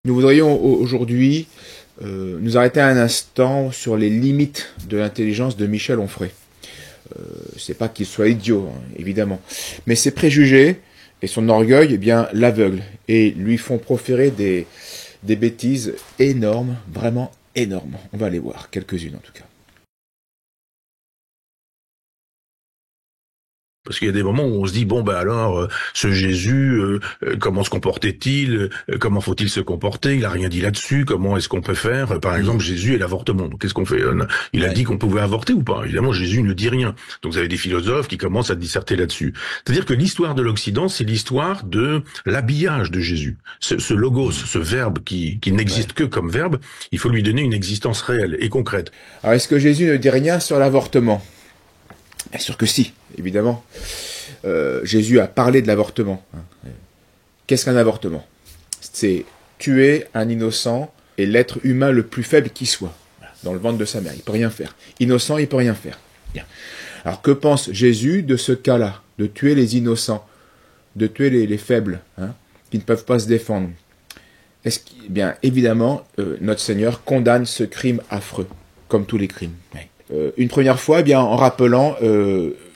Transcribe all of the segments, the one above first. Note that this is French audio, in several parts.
Nous voudrions aujourd'hui nous arrêter un instant sur les limites de l'intelligence de Michel Onfray. C'est pas qu'il soit idiot, hein, évidemment, mais ses préjugés et son orgueil, eh bien, l'aveuglent et lui font proférer des bêtises énormes, vraiment énormes. On va les voir, quelques-unes en tout cas. Parce qu'il y a des moments où on se dit, bon, ben alors, ce Jésus, comment se comportait-il? Comment faut-il se comporter? Il a rien dit là-dessus. Comment est-ce qu'on peut faire? Par exemple, Jésus et l'avortement. Donc, qu'est-ce qu'on fait? Il a dit qu'on pouvait avorter ou pas? Évidemment, Jésus ne dit rien. Donc, vous avez des philosophes qui commencent à disserter là-dessus. C'est-à-dire que l'histoire de l'Occident, c'est l'histoire de l'habillage de Jésus. Ce logos, ce verbe qui n'existe que comme verbe, il faut lui donner une existence réelle et concrète. Alors, est-ce que Jésus ne dit rien sur l'avortement? Bien sûr que si, évidemment. Jésus a parlé de l'avortement. Qu'est-ce qu'un avortement? C'est tuer un innocent et l'être humain le plus faible qui soit. Dans le ventre de sa mère, il peut rien faire. Innocent, il peut rien faire. Bien. Alors que pense Jésus de ce cas-là? De tuer les innocents, de tuer les faibles, qui ne peuvent pas se défendre. Bien, évidemment, notre Seigneur condamne ce crime affreux, comme tous les crimes. Oui. Une première fois, eh bien, en rappelant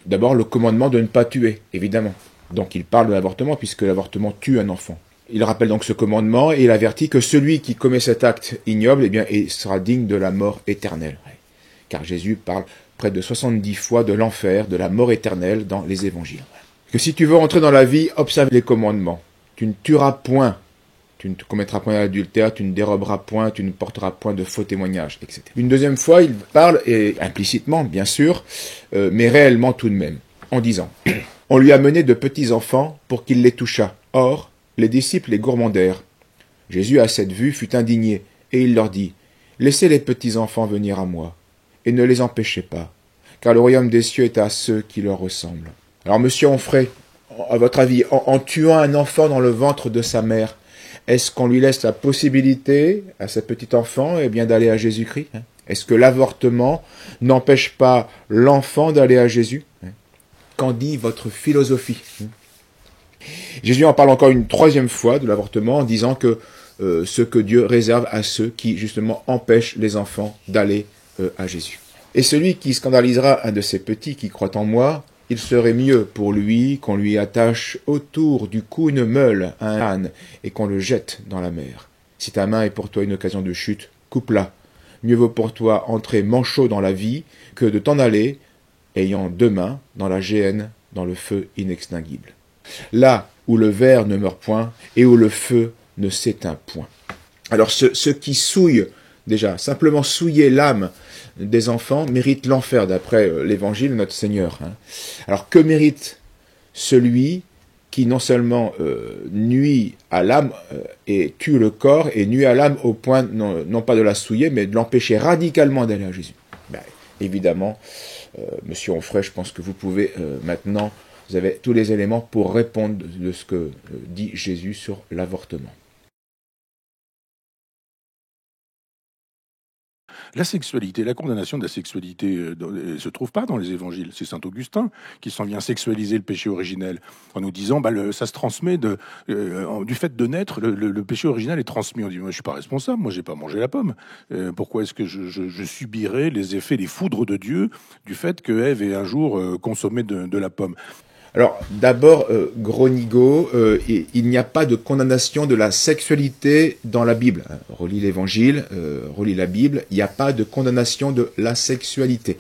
d'abord le commandement de ne pas tuer, évidemment. Donc il parle de l'avortement, puisque l'avortement tue un enfant. Il rappelle donc ce commandement et il avertit que celui qui commet cet acte ignoble, eh bien, sera digne de la mort éternelle. Car Jésus parle près de 70 fois de l'enfer, de la mort éternelle dans les évangiles. Que si tu veux entrer dans la vie, observe les commandements. Tu ne tueras point. Tu ne commettras point d'adultère, tu ne déroberas point, tu ne porteras point de faux témoignages, etc. Une deuxième fois, il parle, et implicitement, bien sûr, mais réellement tout de même, en disant « On lui a mené de petits enfants pour qu'il les touchât. Or, les disciples les gourmandèrent. Jésus, à cette vue, fut indigné, et il leur dit « Laissez les petits enfants venir à moi, et ne les empêchez pas, car le royaume des cieux est à ceux qui leur ressemblent. » Alors, monsieur Onfray, à votre avis, en tuant un enfant dans le ventre de sa mère, est-ce qu'on lui laisse la possibilité à ce petit enfant d'aller à Jésus-Christ? Est-ce que l'avortement n'empêche pas l'enfant d'aller à Jésus? Qu'en dit votre philosophie? Jésus en parle encore une troisième fois de l'avortement en disant que ce que Dieu réserve à ceux qui justement empêchent les enfants d'aller à Jésus. Et celui qui scandalisera un de ces petits qui croient en moi, il serait mieux pour lui qu'on lui attache autour du cou une meule, un âne, et qu'on le jette dans la mer. Si ta main est pour toi une occasion de chute, coupe-la. Mieux vaut pour toi entrer manchot dans la vie que de t'en aller, ayant deux mains, dans la géhenne, dans le feu inextinguible. Là où le ver ne meurt point, et où le feu ne s'éteint point. Alors ce qui souille, déjà, simplement souiller l'âme des enfants mérite l'enfer, d'après l'évangile de notre Seigneur. Alors que mérite celui qui non seulement nuit à l'âme et tue le corps, et nuit à l'âme au point non pas de la souiller, mais de l'empêcher radicalement d'aller à Jésus? Évidemment, monsieur Onfray, je pense que vous pouvez maintenant, vous avez tous les éléments pour répondre de ce que dit Jésus sur l'avortement. La sexualité, la condamnation de la sexualité ne se trouve pas dans les évangiles. C'est saint Augustin qui s'en vient sexualiser le péché originel en nous disant ça se transmet du fait de naître, le péché originel est transmis. On dit, moi je suis pas responsable, moi j'ai pas mangé la pomme. Pourquoi est-ce que je subirais les effets, les foudres de Dieu du fait que Ève ait un jour consommé de la pomme? Alors, d'abord, gros nigo, il n'y a pas de condamnation de la sexualité dans la Bible. Relis l'Évangile, relis la Bible, il n'y a pas de condamnation de la sexualité.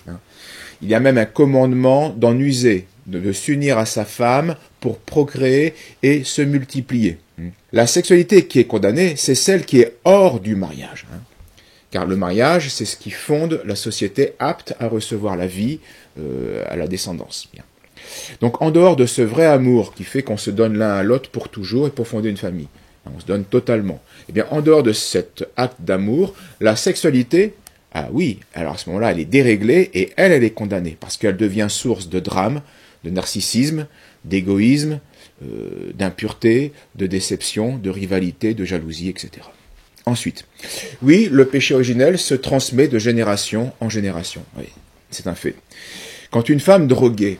Il y a même un commandement d'en user, de s'unir à sa femme pour procréer et se multiplier. La sexualité qui est condamnée, c'est celle qui est hors du mariage. Car le mariage, c'est ce qui fonde la société apte à recevoir la vie, à la descendance. Bien. Donc en dehors de ce vrai amour qui fait qu'on se donne l'un à l'autre pour toujours et pour fonder une famille, on se donne totalement, eh bien en dehors de cet acte d'amour, la sexualité, ah oui, alors à ce moment-là elle est déréglée et elle est condamnée, parce qu'elle devient source de drame, de narcissisme, d'égoïsme, d'impureté, de déception, de rivalité, de jalousie, etc. Ensuite, oui, le péché originel se transmet de génération en génération, oui, c'est un fait. Quand une femme droguée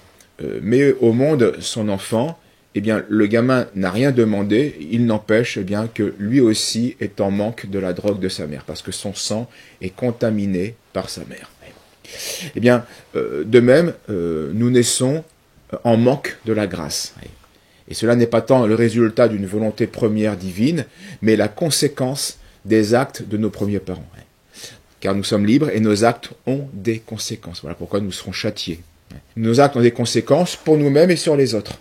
met au monde son enfant, eh bien, le gamin n'a rien demandé, il n'empêche eh bien que lui aussi est en manque de la drogue de sa mère, parce que son sang est contaminé par sa mère. Eh bien, de même, nous naissons en manque de la grâce. Et cela n'est pas tant le résultat d'une volonté première divine, mais la conséquence des actes de nos premiers parents. Car nous sommes libres et nos actes ont des conséquences. Voilà pourquoi nous serons châtiés. Nos actes ont des conséquences pour nous-mêmes et sur les autres.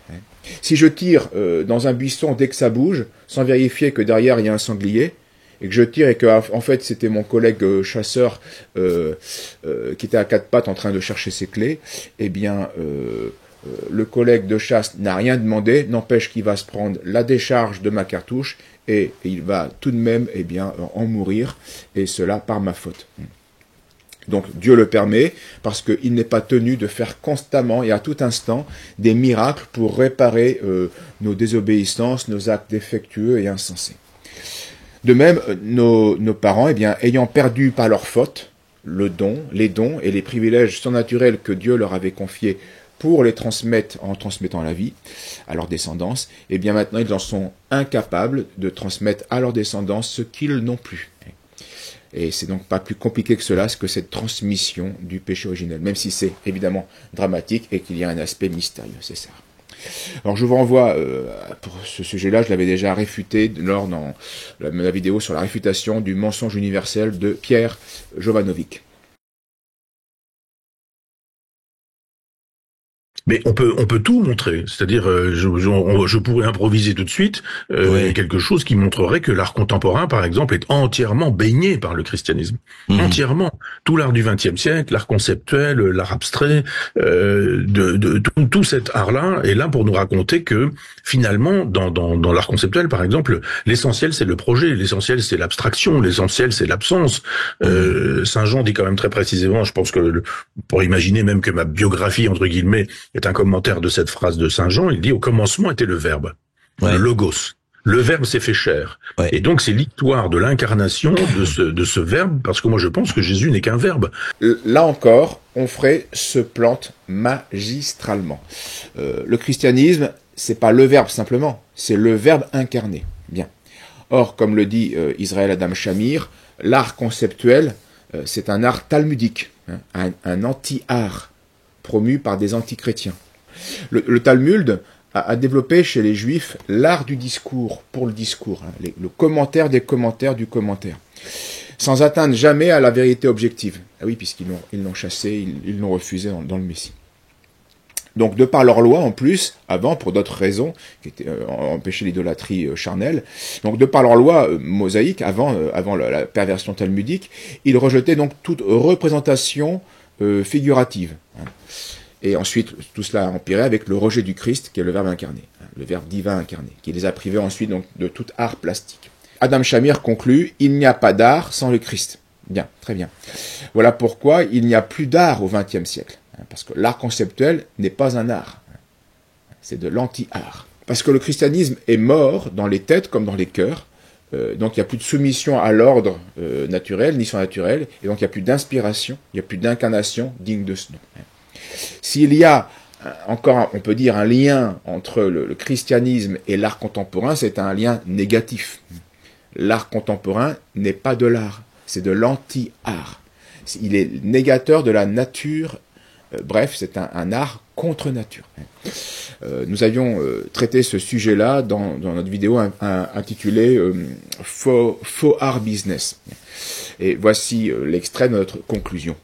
Si je tire dans un buisson dès que ça bouge, sans vérifier que derrière il y a un sanglier, et que je tire et que en fait c'était mon collègue chasseur qui était à quatre pattes en train de chercher ses clés, eh bien le collègue de chasse n'a rien demandé, n'empêche qu'il va se prendre la décharge de ma cartouche et il va tout de même eh bien en mourir, et cela par ma faute. Donc Dieu le permet parce qu'il n'est pas tenu de faire constamment et à tout instant des miracles pour réparer nos désobéissances, nos actes défectueux et insensés. De même, nos parents, eh bien, ayant perdu par leur faute les dons et les privilèges surnaturels que Dieu leur avait confiés pour les transmettre en transmettant la vie à leur descendance, eh bien maintenant ils en sont incapables de transmettre à leur descendance ce qu'ils n'ont plus. Et c'est donc pas plus compliqué que cela, que cette transmission du péché originel, même si c'est évidemment dramatique et qu'il y a un aspect mystérieux, c'est ça. Alors je vous renvoie, pour ce sujet-là, je l'avais déjà réfuté lors dans la vidéo sur la réfutation du mensonge universel de Pierre Jovanovic. Mais on peut tout montrer, c'est-à-dire je pourrais improviser tout de suite quelque chose qui montrerait que l'art contemporain, par exemple, est entièrement baigné par le christianisme, entièrement. Tout l'art du XXe siècle, l'art conceptuel, l'art abstrait, tout cet art-là est là pour nous raconter que finalement, dans l'art conceptuel, par exemple, l'essentiel c'est le projet, l'essentiel c'est l'abstraction, l'essentiel c'est l'absence. Saint Jean dit quand même très précisément, je pense que pour imaginer même que ma biographie entre guillemets est un commentaire de cette phrase de Saint Jean, il dit au commencement était le verbe, le logos. Le verbe s'est fait chair. Ouais. Et donc c'est l'histoire de l'incarnation de ce verbe, parce que moi je pense que Jésus n'est qu'un verbe. Là encore, Onfray se plante magistralement. Le christianisme, c'est pas le verbe simplement, c'est le verbe incarné. Bien. Or, comme le dit Israël Adam Shamir, l'art conceptuel, c'est un art talmudique, un anti-art promu par des anti-chrétiens. Le Talmud a développé chez les Juifs l'art du discours, pour le discours, le commentaire des commentaires du commentaire, sans atteindre jamais à la vérité objective. Ah oui, puisqu'ils l'ont chassé, ils l'ont refusé dans le Messie. Donc, de par leur loi, en plus, avant, pour d'autres raisons, qui étaient empêcher l'idolâtrie charnelle, donc de par leur loi mosaïque, avant la perversion talmudique, ils rejetaient donc toute représentation figurative. Et ensuite, tout cela a empiré avec le rejet du Christ, qui est le Verbe incarné, le Verbe divin incarné, qui les a privés ensuite donc de tout art plastique. Adam Shamir conclut, il n'y a pas d'art sans le Christ. Bien, très bien. Voilà pourquoi il n'y a plus d'art au XXe siècle. Parce que l'art conceptuel n'est pas un art. C'est de l'anti-art. Parce que le christianisme est mort dans les têtes comme dans les cœurs. Donc il n'y a plus de soumission à l'ordre naturel, ni surnaturel. Et donc il n'y a plus d'inspiration, il n'y a plus d'incarnation digne de ce nom. S'il y a encore, on peut dire, un lien entre le christianisme et l'art contemporain, c'est un lien négatif. L'art contemporain n'est pas de l'art, c'est de l'anti-art. Il est négateur de la nature. Bref, c'est un art contre nature. Nous avions traité ce sujet-là dans notre vidéo intitulée Faux art business. Et voici l'extrait de notre conclusion.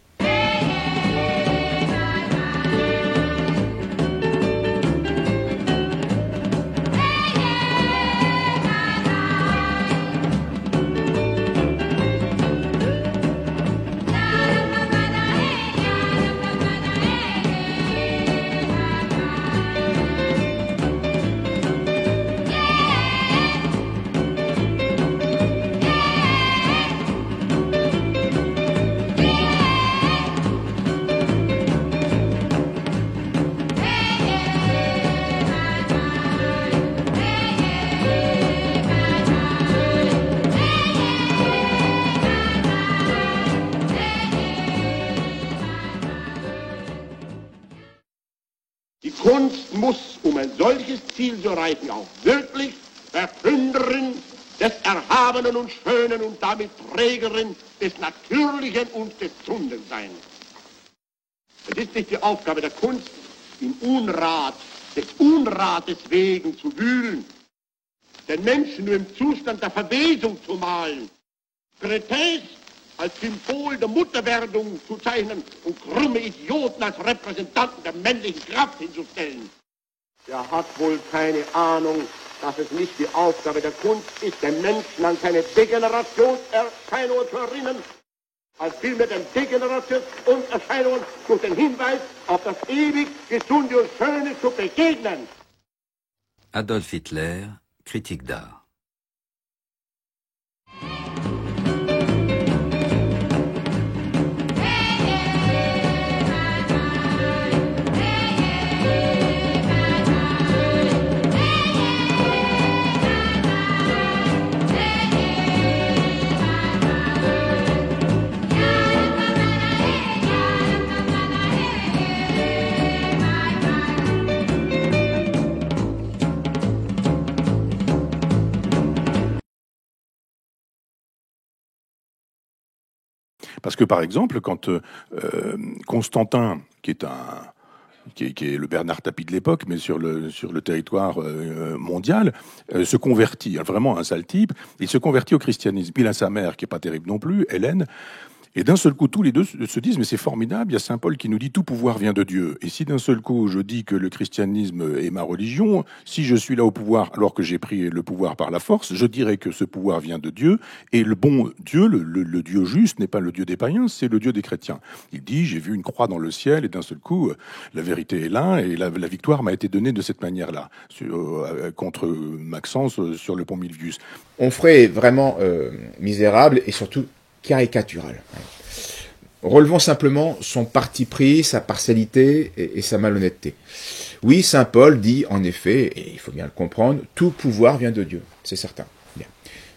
Die Kunst muss, ein solches Ziel zu erreichen, auch wirklich Verkünderin des Erhabenen und Schönen und damit Trägerin des Natürlichen und des Gesunden sein. Es ist nicht die Aufgabe der Kunst, im Unrat, des Unrates wegen zu wühlen, den Menschen nur im Zustand der Verwesung zu malen, Crétez als Symbol der Mutterwerdung zu zeichnen und krumme Idioten als Repräsentanten der männlichen Kraft hinzustellen. Er hat wohl keine Ahnung, dass es nicht die Aufgabe der Kunst ist, den Menschen an seine Degenerationserscheinungen zu erinnern, als vielmehr den Degenerationserscheinungen durch den Hinweis auf das ewig Gesunde und Schöne zu begegnen. Adolf Hitler, critique d'art. Parce que, par exemple, quand Constantin, qui est le Bernard Tapie de l'époque, mais sur le territoire mondial, se convertit, vraiment un sale type, il se convertit au christianisme. Il a sa mère, qui est pas terrible non plus, Hélène, et d'un seul coup, tous les deux se disent, mais c'est formidable, il y a Saint Paul qui nous dit, tout pouvoir vient de Dieu. Et si d'un seul coup, je dis que le christianisme est ma religion, si je suis là au pouvoir, alors que j'ai pris le pouvoir par la force, je dirais que ce pouvoir vient de Dieu, et le bon Dieu, le Dieu juste, n'est pas le Dieu des païens, c'est le Dieu des chrétiens. Il dit, j'ai vu une croix dans le ciel, et d'un seul coup, la vérité est là, et la victoire m'a été donnée de cette manière-là, contre Maxence sur le pont Milvius. Onfray est vraiment misérable et surtout caricatural. Relevons simplement son parti pris, sa partialité et sa malhonnêteté. Oui, saint Paul dit en effet, et il faut bien le comprendre, tout pouvoir vient de Dieu, c'est certain. Bien.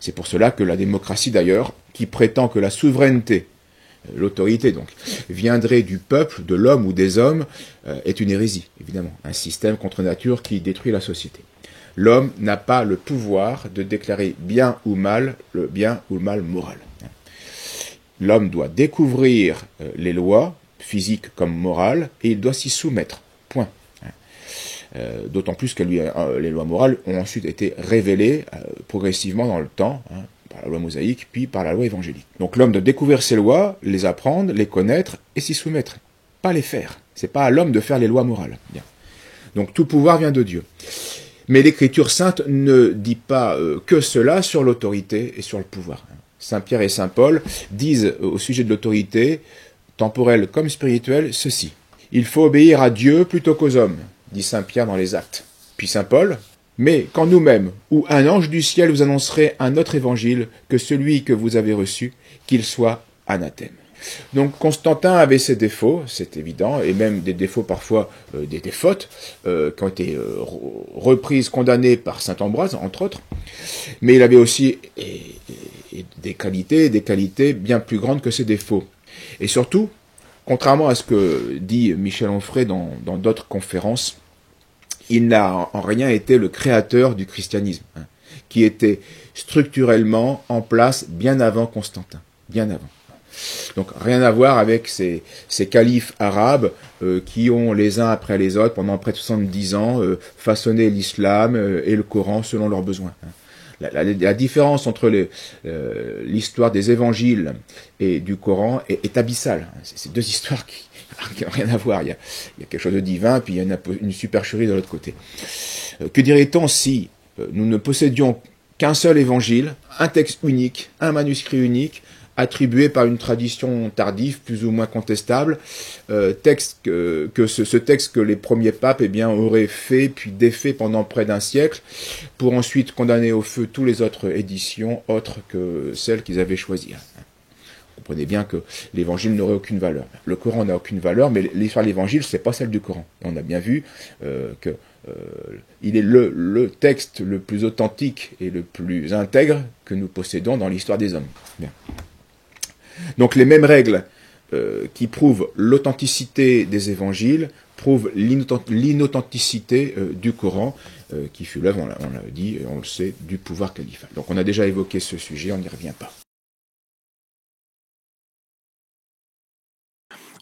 C'est pour cela que la démocratie d'ailleurs, qui prétend que la souveraineté, l'autorité donc, viendrait du peuple, de l'homme ou des hommes, est une hérésie, évidemment, un système contre nature qui détruit la société. L'homme n'a pas le pouvoir de déclarer bien ou mal le bien ou le mal moral. L'homme doit découvrir les lois, physiques comme morales, et il doit s'y soumettre. Point. D'autant plus que les lois morales ont ensuite été révélées progressivement dans le temps, par la loi mosaïque, puis par la loi évangélique. Donc l'homme doit découvrir ces lois, les apprendre, les connaître et s'y soumettre. Pas les faire. C'est pas à l'homme de faire les lois morales. Bien. Donc tout pouvoir vient de Dieu. Mais l'Écriture sainte ne dit pas que cela sur l'autorité et sur le pouvoir. Saint Pierre et Saint Paul disent au sujet de l'autorité, temporelle comme spirituelle, ceci. Il faut obéir à Dieu plutôt qu'aux hommes, dit Saint Pierre dans les Actes. Puis Saint Paul, mais quand nous-mêmes, ou un ange du ciel vous annoncerait un autre évangile que celui que vous avez reçu, qu'il soit anathème. Donc Constantin avait ses défauts, c'est évident, et même des défauts parfois, des fautes, qui ont été reprises, condamnées par saint Ambroise, entre autres, mais il avait aussi des qualités bien plus grandes que ses défauts. Et surtout, contrairement à ce que dit Michel Onfray dans d'autres conférences, il n'a en rien été le créateur du christianisme, qui était structurellement en place bien avant Constantin, bien avant. Donc rien à voir avec ces califes arabes qui ont les uns après les autres pendant près de 70 ans façonné l'islam et le Coran selon leurs besoins. La différence entre l'histoire des évangiles et du Coran est abyssale. C'est deux histoires qui n'ont rien à voir. Il y a quelque chose de divin, puis il y a une supercherie de l'autre côté. Que dirait-on si nous ne possédions qu'un seul évangile, un texte unique, un manuscrit unique, attribué par une tradition tardive, plus ou moins contestable, ce texte que les premiers papes auraient fait puis défait pendant près d'un siècle, pour ensuite condamner au feu toutes les autres éditions autres que celles qu'ils avaient choisies. Vous comprenez bien que l'évangile n'aurait aucune valeur. Le Coran n'a aucune valeur, mais l'histoire de l'évangile, c'est pas celle du Coran. Et on a bien vu que il est le texte le plus authentique et le plus intègre que nous possédons dans l'histoire des hommes. Bien. Donc les mêmes règles qui prouvent l'authenticité des évangiles prouve l'inauthenticité du Coran, qui fut l'œuvre, on l'a dit, et on le sait, du pouvoir califal. Donc on a déjà évoqué ce sujet, on n'y revient pas.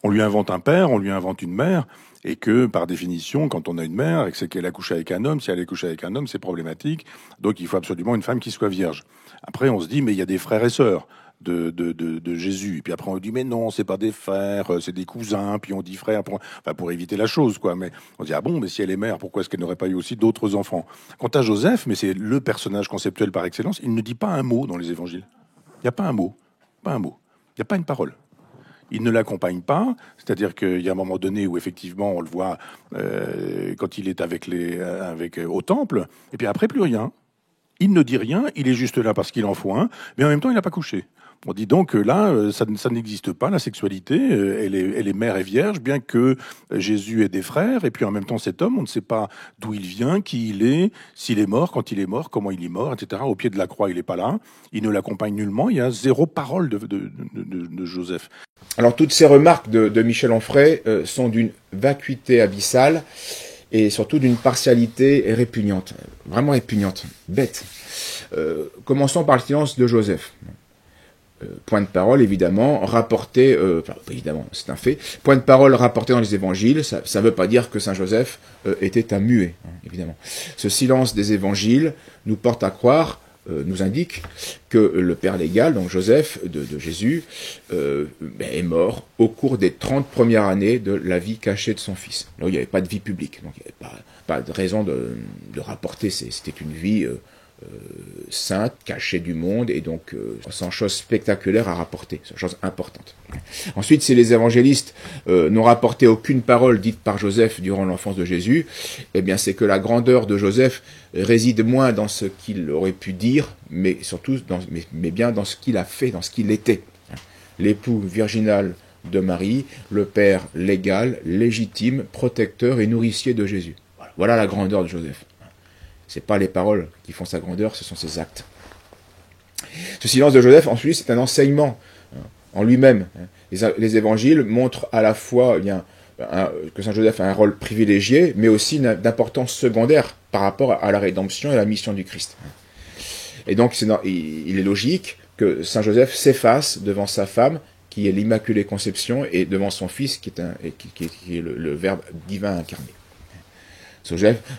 On lui invente un père, on lui invente une mère, et que, par définition, quand on a une mère, et que c'est qu'elle a couché avec un homme, si elle a couché avec un homme, c'est problématique. Donc il faut absolument une femme qui soit vierge. Après, on se dit, mais il y a des frères et sœurs de Jésus. Et puis après, on dit, mais non, c'est pas des frères, c'est des cousins. Puis on dit frère pour éviter la chose, quoi. Mais on dit, ah bon, mais si elle est mère, pourquoi est-ce qu'elle n'aurait pas eu aussi d'autres enfants? Quant à Joseph, mais c'est le personnage conceptuel par excellence, il ne dit pas un mot dans les évangiles. Il n'y a pas un mot. Pas un mot. Il n'y a pas une parole. Il ne l'accompagne pas, c'est-à-dire qu'il y a un moment donné où effectivement on le voit quand il est au temple, et puis après plus rien. Il ne dit rien, il est juste là parce qu'il en faut un, mais en même temps il n'a pas couché. On dit donc que là, ça n'existe pas, la sexualité, elle est mère et vierge, bien que Jésus ait des frères, et puis en même temps cet homme, on ne sait pas d'où il vient, qui il est, s'il est mort, quand il est mort, comment il est mort, etc. Au pied de la croix, il n'est pas là, il ne l'accompagne nullement, il y a zéro parole de Joseph. Alors toutes ces remarques de Michel Onfray sont d'une vacuité abyssale et surtout d'une partialité répugnante, vraiment répugnante, bête. Commençons par le silence de Joseph. Point de parole, évidemment, rapporté, évidemment, c'est un fait, point de parole rapporté dans les évangiles, ça ne veut pas dire que Saint Joseph était un muet, évidemment. Ce silence des évangiles nous porte à croire, nous indique que le père légal, donc Joseph de Jésus, est mort au cours des 30 premières années de la vie cachée de son fils. Là, il n'y avait pas de vie publique, donc il n'y avait pas de raison de rapporter, c'était une vie sainte, cachée du monde, et donc sans chose spectaculaire à rapporter, sans chose importante. Ensuite, si les évangélistes n'ont rapporté aucune parole dite par Joseph durant l'enfance de Jésus, eh bien c'est que la grandeur de Joseph réside moins dans ce qu'il aurait pu dire, mais surtout mais bien dans ce qu'il a fait, dans ce qu'il était. L'époux virginal de Marie, le père légal, légitime, protecteur et nourricier de Jésus. Voilà la grandeur de Joseph. C'est pas les paroles qui font sa grandeur, ce sont ses actes. Ce silence de Joseph, ensuite, c'est un enseignement en lui-même. Les évangiles montrent à la fois que Saint Joseph a un rôle privilégié, mais aussi d'importance secondaire par rapport à la rédemption et à la mission du Christ. Et donc, il est logique que Saint Joseph s'efface devant sa femme, qui est l'Immaculée Conception, et devant son fils, qui est le Verbe divin incarné.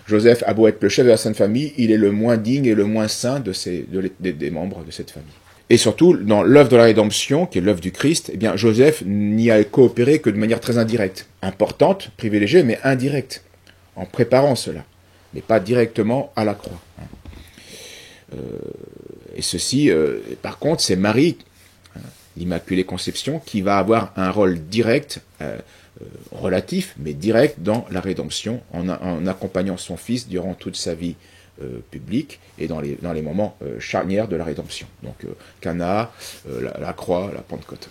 Joseph a beau être le chef de la Sainte Famille, il est le moins digne et le moins saint des membres de cette famille. Et surtout, dans l'œuvre de la rédemption, qui est l'œuvre du Christ, eh bien, Joseph n'y a coopéré que de manière très indirecte. Importante, privilégiée, mais indirecte. En préparant cela. Mais pas directement à la croix. Et ceci, par contre, c'est Marie, l'Immaculée Conception, qui va avoir un rôle direct, relatif, mais direct dans la rédemption, en accompagnant son fils durant toute sa vie publique et dans les moments charnières de la rédemption. Donc Cana, la croix, la Pentecôte.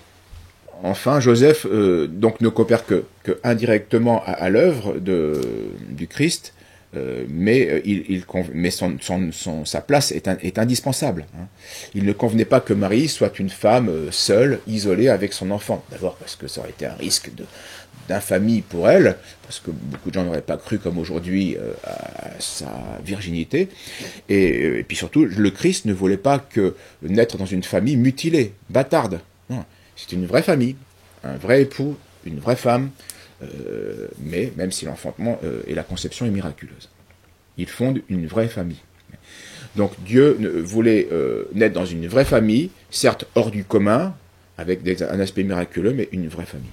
Enfin, Joseph donc ne coopère que indirectement à l'œuvre du Christ, mais sa place est indispensable. Il ne convenait pas que Marie soit une femme seule, isolée avec son enfant. D'abord parce que ça aurait été un risque d'infamie pour elle, parce que beaucoup de gens n'auraient pas cru comme aujourd'hui à sa virginité. Et puis surtout, le Christ ne voulait pas que naître dans une famille mutilée, bâtarde. Non, c'est une vraie famille, un vrai époux, une vraie femme, mais même si l'enfantement et la conception est miraculeuse. Il fonde une vraie famille. Donc Dieu voulait naître dans une vraie famille, certes hors du commun, avec un aspect miraculeux, mais une vraie famille.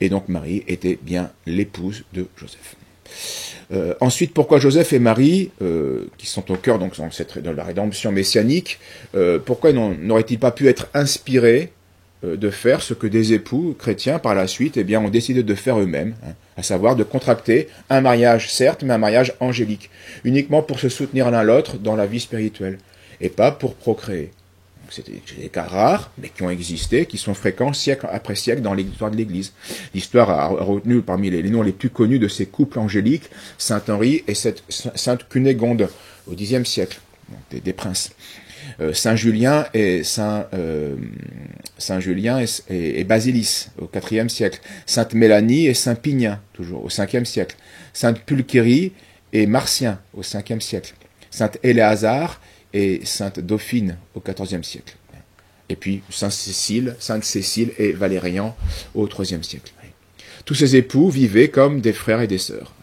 Et donc Marie était bien l'épouse de Joseph. Ensuite, pourquoi Joseph et Marie, qui sont au cœur donc dans la rédemption messianique, pourquoi n'auraient-ils pas pu être inspirés de faire ce que des époux chrétiens par la suite ont décidé de faire eux-mêmes, à savoir de contracter un mariage certes, mais un mariage angélique, uniquement pour se soutenir l'un l'autre dans la vie spirituelle, et pas pour procréer. C'est des cas rares, mais qui ont existé, qui sont fréquents siècle après siècle dans l'histoire de l'Église. L'histoire a retenu parmi les noms les plus connus de ces couples angéliques, Saint Henri et Sainte Cunégonde, au Xe siècle, donc des princes. Saint Julien et et Basilis au IVe siècle, Sainte Mélanie et Saint Pignin toujours au Ve siècle, Sainte Pulchérie et Marcien au Ve siècle, Sainte Éléazar et Sainte Dauphine au XIVe siècle, et puis Sainte Cécile et Valérian au IIIe siècle. Tous ces époux vivaient comme des frères et des sœurs,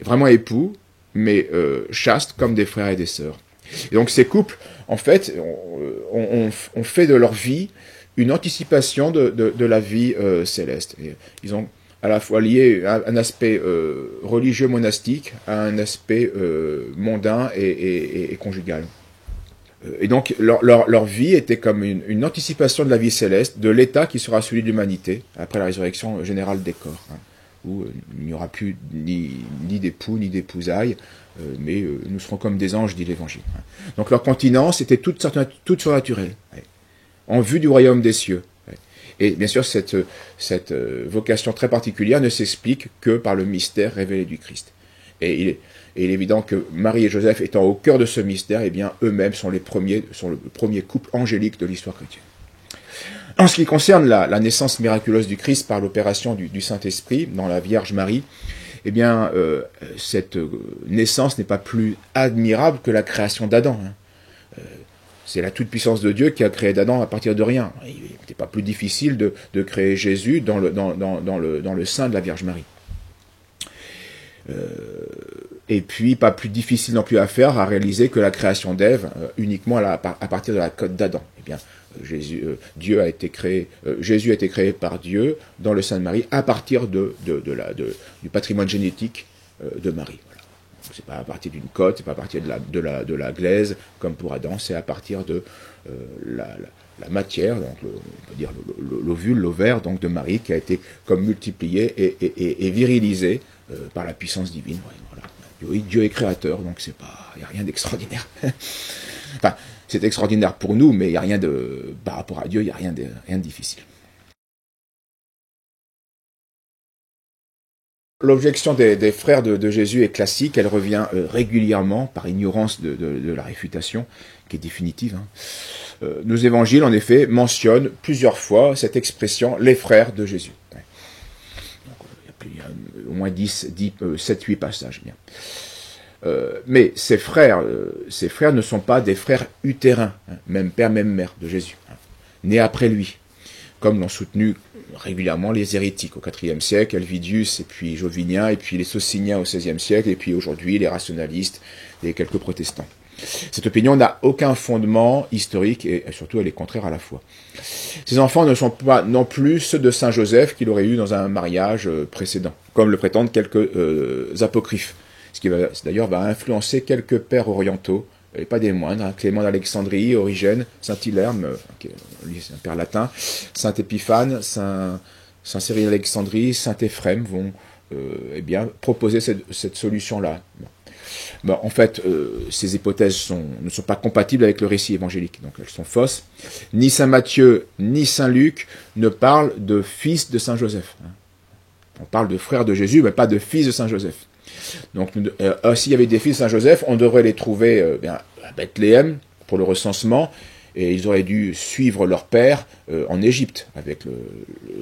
vraiment époux, mais chastes comme des frères et des sœurs. Et donc ces couples, en fait, ont fait de leur vie une anticipation de la vie céleste. Et ils ont à la fois lié un aspect religieux monastique à un aspect mondain et conjugal. Et donc leur vie était comme une anticipation de la vie céleste, de l'état qui sera celui de l'humanité après la résurrection générale des corps, où il n'y aura plus ni d'époux ni d'épousailles, mais nous serons comme des anges, dit l'Évangile. Donc leur continence était toute surnaturelle, en vue du royaume des cieux. Et bien sûr, cette vocation très particulière ne s'explique que par le mystère révélé du Christ. Et il est évident que Marie et Joseph étant au cœur de ce mystère, eh bien, eux-mêmes sont le premier couple angélique de l'histoire chrétienne. En ce qui concerne la naissance miraculeuse du Christ par l'opération du Saint-Esprit dans la Vierge Marie, eh bien, cette naissance n'est pas plus admirable que la création d'Adam. C'est la toute-puissance de Dieu qui a créé Adam à partir de rien. Il n'était pas plus difficile de créer Jésus dans le sein de la Vierge Marie. Et puis, pas plus difficile non plus à faire, à réaliser que la création d'Ève uniquement à partir de la côte d'Adam. Eh bien, Jésus a été créé par Dieu dans le sein de Marie à partir du patrimoine génétique de Marie. Voilà. C'est pas à partir d'une côte, c'est pas à partir de la glaise comme pour Adam, c'est à partir de la matière, donc on peut dire l'ovule, l'ovaire donc de Marie qui a été comme multiplié et virilisé par la puissance divine. Voilà. Oui, Dieu est créateur, donc il n'y a rien d'extraordinaire. Enfin, c'est extraordinaire pour nous, mais il y a rien par rapport à Dieu, il n'y a rien de difficile. L'objection des frères de Jésus est classique, elle revient régulièrement par ignorance de la réfutation, qui est définitive. Nos évangiles, en effet, mentionnent plusieurs fois cette expression « les frères de Jésus ». Il y a au moins 7-8 passages. Bien. Mais ces frères ne sont pas des frères utérins, même père, même mère de Jésus, nés après lui, comme l'ont soutenu régulièrement les hérétiques au IVe siècle, Helvidius et puis Jovinien, et puis les Sociniens au XVIe siècle, et puis aujourd'hui les rationalistes et quelques protestants. Cette opinion n'a aucun fondement historique et surtout elle est contraire à la foi. Ces enfants ne sont pas non plus ceux de Saint Joseph qu'il aurait eu dans un mariage précédent, comme le prétendent quelques apocryphes, ce qui d'ailleurs va influencer quelques pères orientaux, et pas des moindres, Clément d'Alexandrie, Origène, Saint Hilary, lui c'est un père latin, Saint Épiphane, Saint Cyril d'Alexandrie, Saint Éphrem vont proposer cette solution-là. En fait, ces hypothèses ne sont pas compatibles avec le récit évangélique, donc elles sont fausses. Ni Saint Matthieu, ni Saint Luc ne parlent de fils de Saint Joseph. On parle de frères de Jésus, mais pas de fils de Saint Joseph. Donc, s'il y avait des fils de Saint Joseph, on devrait les trouver à Bethléem pour le recensement, et ils auraient dû suivre leur père en Égypte avec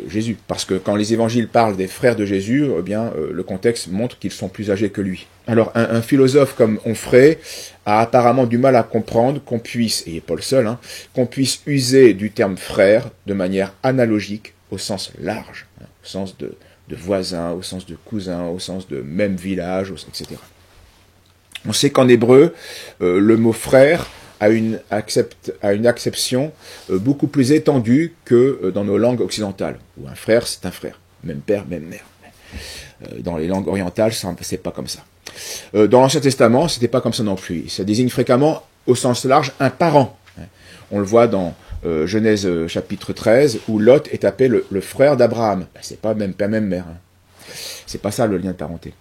Jésus. Parce que quand les évangiles parlent des frères de Jésus, le contexte montre qu'ils sont plus âgés que lui. Alors un philosophe comme Onfray a apparemment du mal à comprendre qu'on puisse, et il n'est pas le seul, qu'on puisse user du terme frère de manière analogique au sens large, au sens de voisin, au sens de cousin, au sens de même village, etc. On sait qu'en hébreu, le mot frère a une acception beaucoup plus étendue que dans nos langues occidentales, où un frère, c'est un frère, même père, même mère. Dans les langues orientales, c'est pas comme ça. Dans l'Ancien Testament, c'était pas comme ça non plus. Ça désigne fréquemment, au sens large, un parent. On le voit dans Genèse chapitre 13, où Lot est appelé le frère d'Abraham. C'est pas même père, même mère. C'est pas ça le lien de parenté.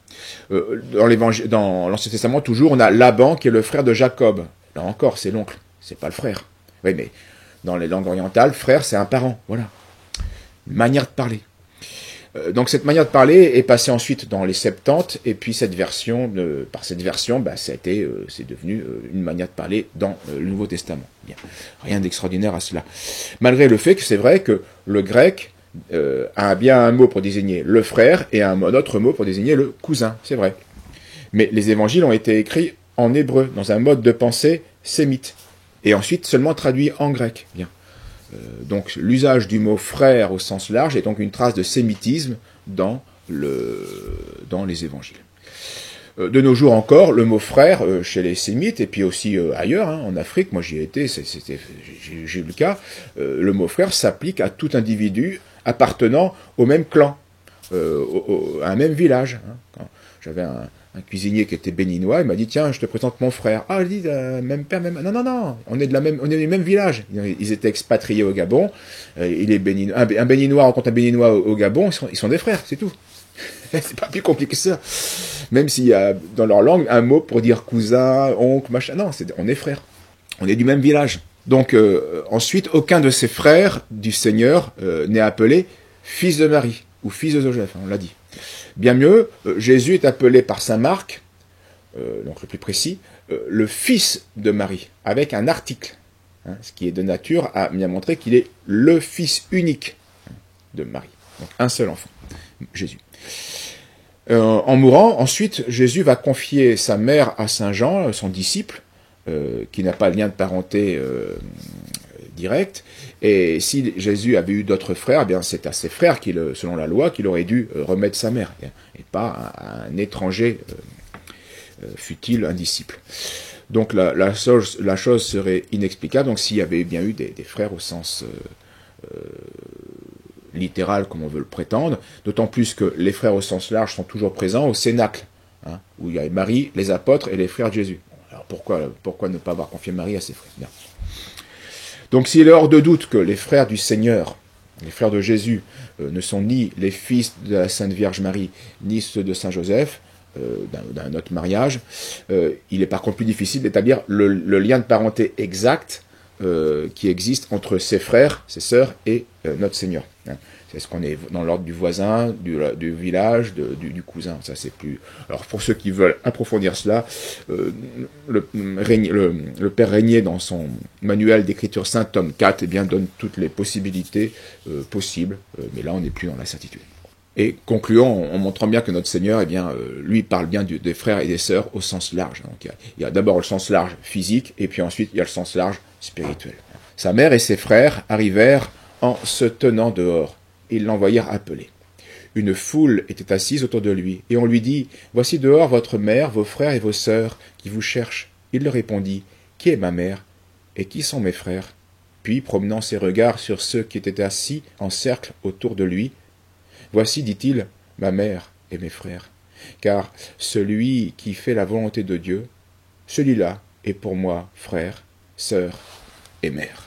Dans l'Ancien Testament, toujours, on a Laban qui est le frère de Jacob. Là encore, c'est l'oncle, c'est pas le frère. Oui, mais dans les langues orientales, frère, c'est un parent, voilà. Une manière de parler. Donc cette manière de parler est passée ensuite dans les Septante, et puis par cette version, c'est devenu une manière de parler dans le Nouveau Testament. Bien. Rien d'extraordinaire à cela. Malgré le fait que c'est vrai que le grec a bien un mot pour désigner le frère et un autre mot pour désigner le cousin, c'est vrai. Mais les évangiles ont été écrits en hébreu, dans un mode de pensée sémite, et ensuite seulement traduits en grec. Bien. Donc l'usage du mot frère au sens large est donc une trace de sémitisme dans les évangiles. De nos jours encore, le mot frère chez les sémites, et puis aussi ailleurs, en Afrique, moi j'y ai été, j'ai eu le cas, le mot frère s'applique à tout individu appartenant au même clan, à un même village. J'avais un cuisinier qui était béninois, il m'a dit tiens, je te présente mon frère. Ah, il dit même père, même non, on est du même village. Ils étaient expatriés au Gabon. Il est béninois, un béninois rencontre un béninois au Gabon, ils sont des frères, c'est tout. C'est pas plus compliqué que ça. Même s'il y a dans leur langue un mot pour dire cousin, oncle, machin, non, on est frères. On est du même village. Donc ensuite, aucun de ces frères du Seigneur n'est appelé fils de Marie ou fils de Joseph, on l'a dit. Bien mieux, Jésus est appelé par saint Marc, donc le plus précis, le fils de Marie, avec un article, ce qui est de nature à bien montrer qu'il est le fils unique de Marie. Donc un seul enfant, Jésus. En mourant, ensuite, Jésus va confier sa mère à saint Jean, son disciple, qui n'a pas de lien de parenté direct, et si Jésus avait eu d'autres frères, eh bien c'est à ses frères, selon la loi, qu'il aurait dû remettre sa mère, et pas à un étranger, fût-il un disciple. Donc la chose serait inexplicable, donc s'il y avait bien eu des frères au sens littéral, comme on veut le prétendre, d'autant plus que les frères au sens large sont toujours présents au Cénacle, où il y a Marie, les apôtres et les frères de Jésus. Alors pourquoi ne pas avoir confié Marie à ses frères? Bien. Donc s'il est hors de doute que les frères du Seigneur, les frères de Jésus, ne sont ni les fils de la Sainte Vierge Marie, ni ceux de Saint Joseph, d'un autre mariage, il est par contre plus difficile d'établir le lien de parenté exact qui existe entre ses frères, ses sœurs et notre Seigneur. C'est ce qu'on est dans l'ordre du voisin, du village, du cousin. Ça c'est plus. Alors pour ceux qui veulent approfondir cela, le Père Régnier dans son manuel d'écriture sainte tome 4 donne toutes les possibilités possibles, mais là on n'est plus dans la certitude. Et concluons en montrant bien que notre Seigneur, lui parle bien des frères et des sœurs au sens large. Donc il y a d'abord le sens large physique, et puis ensuite il y a le sens large spirituel. Sa mère et ses frères arrivèrent en se tenant dehors. Ils l'envoyèrent appeler. Une foule était assise autour de lui, et on lui dit « Voici dehors votre mère, vos frères et vos sœurs qui vous cherchent. » Il leur répondit « Qui est ma mère et qui sont mes frères ?» Puis, promenant ses regards sur ceux qui étaient assis en cercle autour de lui, « Voici, dit-il, ma mère et mes frères. Car celui qui fait la volonté de Dieu, celui-là est pour moi frère, sœur et mère. »